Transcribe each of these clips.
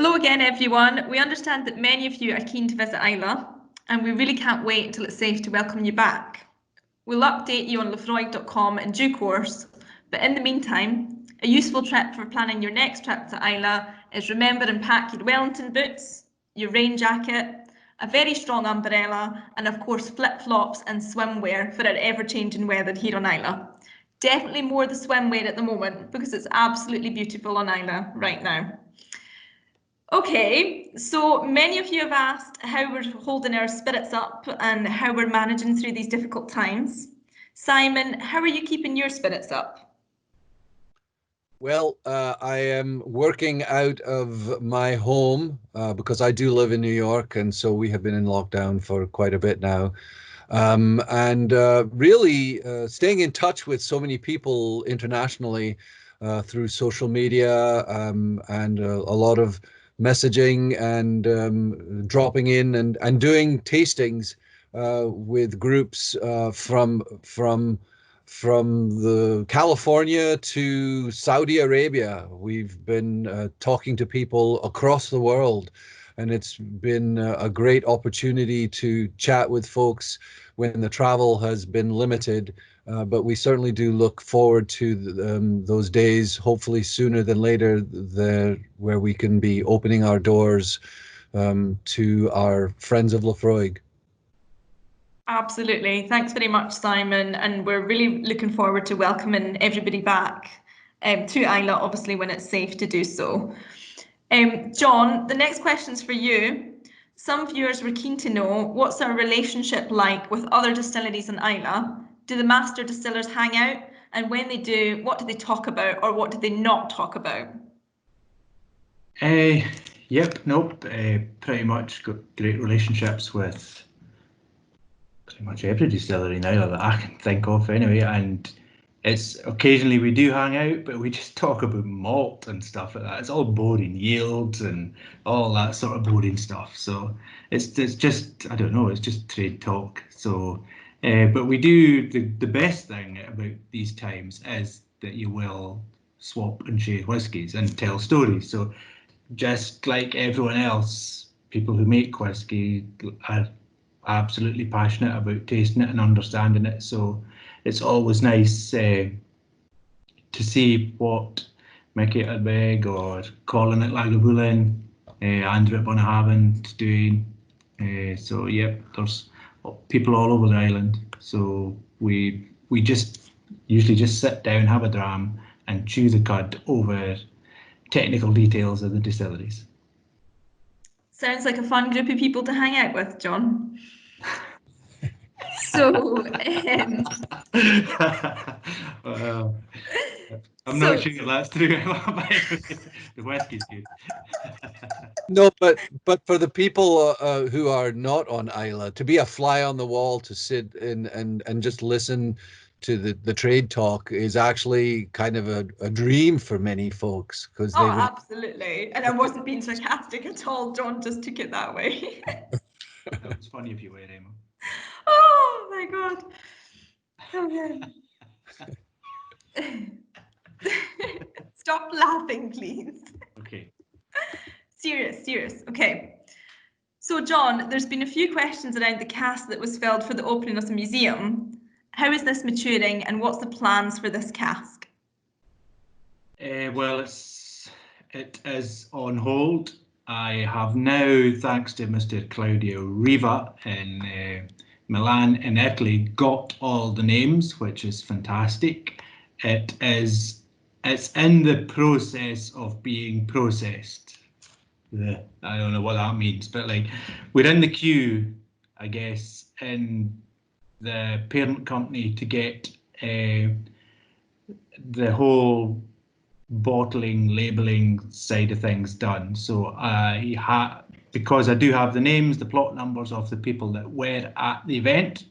Hello again, everyone. We understand that many of you are keen to visit Islay, and we really can't wait until it's safe to welcome you back. We'll update you on Laphroaig.com in due course, but in the meantime, a useful tip for planning your next trip to Islay is remember and pack your Wellington boots, your rain jacket, a very strong umbrella, and of course flip-flops and swimwear for our ever-changing weather here on Islay. Definitely more the swimwear at the moment because it's absolutely beautiful on Islay right now. Okay, so many of you have asked how we're holding our spirits up and how we're managing through these difficult times. Simon, how are you keeping your spirits up? Well, I am working out of my home because I do live in New York, and so we have been in lockdown for quite a bit now. Really staying in touch with so many people internationally through social media and a lot of messaging and dropping in and doing tastings with groups from the California to Saudi Arabia. We've been talking to people across the world, and it's been a great opportunity to chat with folks when the travel has been limited. But we certainly do look forward to those days, hopefully sooner than later, where we can be opening our doors to our friends of Laphroaig. Absolutely. Thanks very much, Simon. And we're really looking forward to welcoming everybody back to Islay, obviously, when it's safe to do so. John, the next question's for you. Some viewers were keen to know, what's our relationship like with other distilleries in Islay? Do the master distillers hang out? And when they do, what do they talk about or what do they not talk about? Pretty much got great relationships with pretty much every distillery now that I can think of anyway, and it's occasionally we do hang out, but we just talk about malt and stuff like that. It's all boring yields and all that sort of boring stuff. So it's just, I don't know, it's just trade talk. So but we do the best thing about these times is that you will swap and share whiskies and tell stories. So just like everyone else, people who make whiskey are absolutely passionate about tasting it and understanding it. So it's always nice to see what Mickey Laphroaig or Colin at Lagavulin, Andrew at Bunnahabhain doing. So yeah, there's people all over the island. So we just usually just sit down, have a dram, and chew the cud over technical details of the distilleries. Sounds like a fun group of people to hang out with, John. So, well, I'm not sure if that's true. The whiskey's good. No, but for the people who are not on Islay, to be a fly on the wall, to sit in and just listen to the trade talk is actually kind of a dream for many folks, because absolutely. And I wasn't being sarcastic at all. John just took it that way. That was funny if you were, Emma. Oh my God. Okay. Stop laughing, please. Okay. Serious. Okay. So, John, there's been a few questions around the cask that was filled for the opening of the museum. How is this maturing, and what's the plans for this cask? Well, it is on hold. I have now, thanks to Mr. Claudio Riva in Milan in Italy, got all the names, which is fantastic. It's in the process of being processed. I don't know what that means, but like we're in the queue, I guess, in the parent company to get the whole bottling, labelling side of things done. So because I do have the names, the plot numbers of the people that were at the event,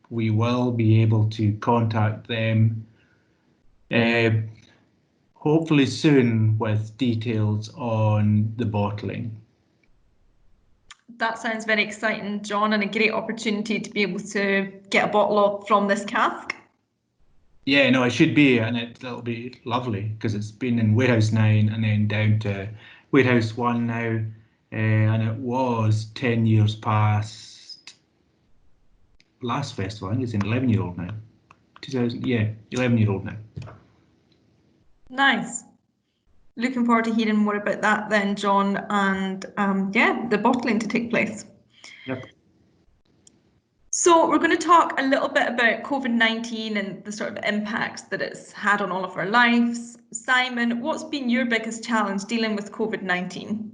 we will be able to contact them hopefully soon with details on the bottling. That sounds very exciting, John, and a great opportunity to be able to get a bottle from this cask. Yeah, no, it should be, and it'll be lovely because it's been in Warehouse 9 and then down to Warehouse 1 now, and it was 10 years past last festival. I think it's an 11-year-old now. 2000, yeah, 11-year-old now. Nice. Looking forward to hearing more about that then, John, and yeah, the bottling to take place. Yep. So we're going to talk a little bit about COVID-19 and the sort of impacts that it's had on all of our lives. Simon, what's been your biggest challenge dealing with COVID-19?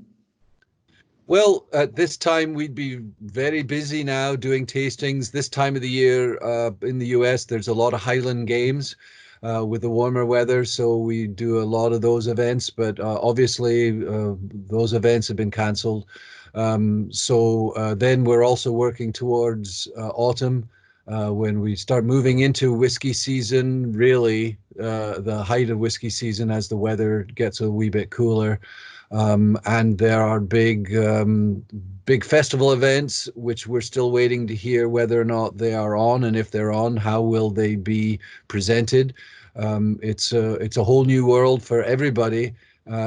Well, at this time, we'd be very busy now doing tastings. This time of the year in the US, there's a lot of Highland Games with the warmer weather. So we do a lot of those events, but obviously those events have been cancelled. Then we're also working towards autumn when we start moving into whiskey season, really the height of whiskey season as the weather gets a wee bit cooler. And there are big festival events, which we're still waiting to hear whether or not they are on, and if they're on, how will they be presented. It's a whole new world for everybody,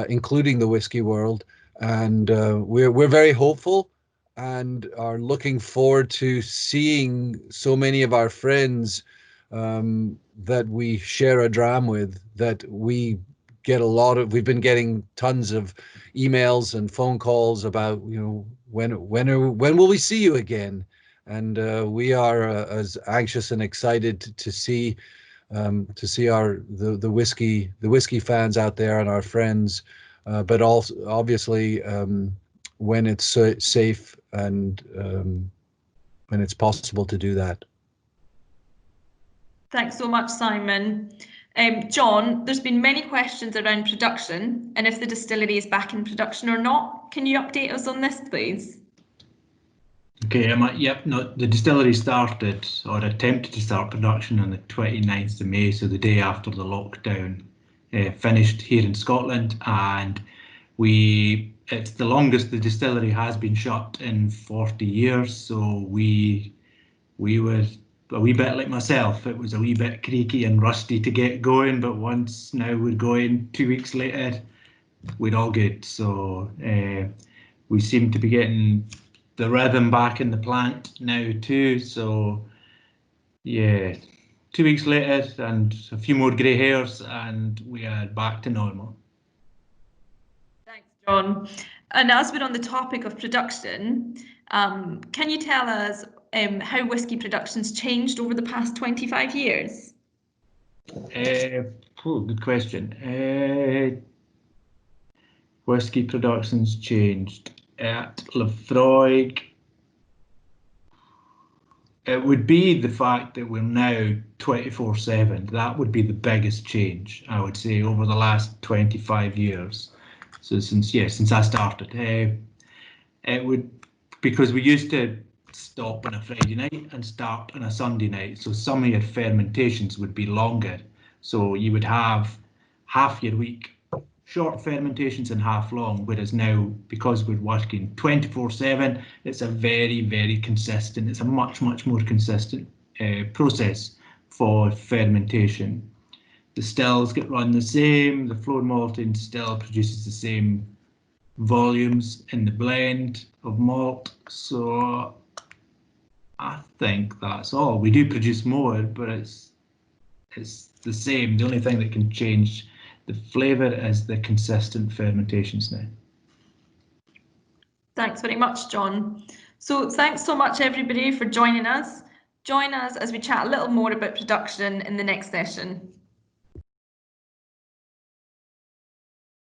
including the whiskey world, and we're very hopeful and are looking forward to seeing so many of our friends that we share a dram with, that we've been getting tons of emails and phone calls about, when will we see you again? And we are as anxious and excited to see the whiskey fans out there and our friends, but also obviously when it's safe and when it's possible to do that. Thanks so much, Simon. John, there's been many questions around production and if the distillery is back in production or not. Can you update us on this, please? Okay, the distillery started or attempted to start production on the 29th of May, so the day after the lockdown finished here in Scotland, and it's the longest the distillery has been shut in 40 years, so we were a wee bit like myself. It was a wee bit creaky and rusty to get going, but once now we're going, 2 weeks later, we're all good. So we seem to be getting the rhythm back in the plant now too. So yeah, 2 weeks later and a few more grey hairs and we are back to normal. Thanks, John. And as we're on the topic of production, can you tell us how whiskey production's changed over the past 25 years? Good question. Whiskey production's changed. At Laphroaig, it would be the fact that we're now 24/7. That would be the biggest change, I would say, over the last 25 years. So since I started, it would, because we used to stop on a Friday night and start on a Sunday night. So some of your fermentations would be longer. So you would have half your week short fermentations and half long, whereas now, because we're working 24/7, it's a very, very consistent, it's a much more consistent process for fermentation. The stills get run the same, the floor malting still produces the same volumes in the blend of malt, so I think that's all. We do produce more, but it's the same. The only thing that can change the flavour is the consistent fermentations now. Thanks very much, John. So thanks so much, everybody, for joining us. Join us as we chat a little more about production in the next session.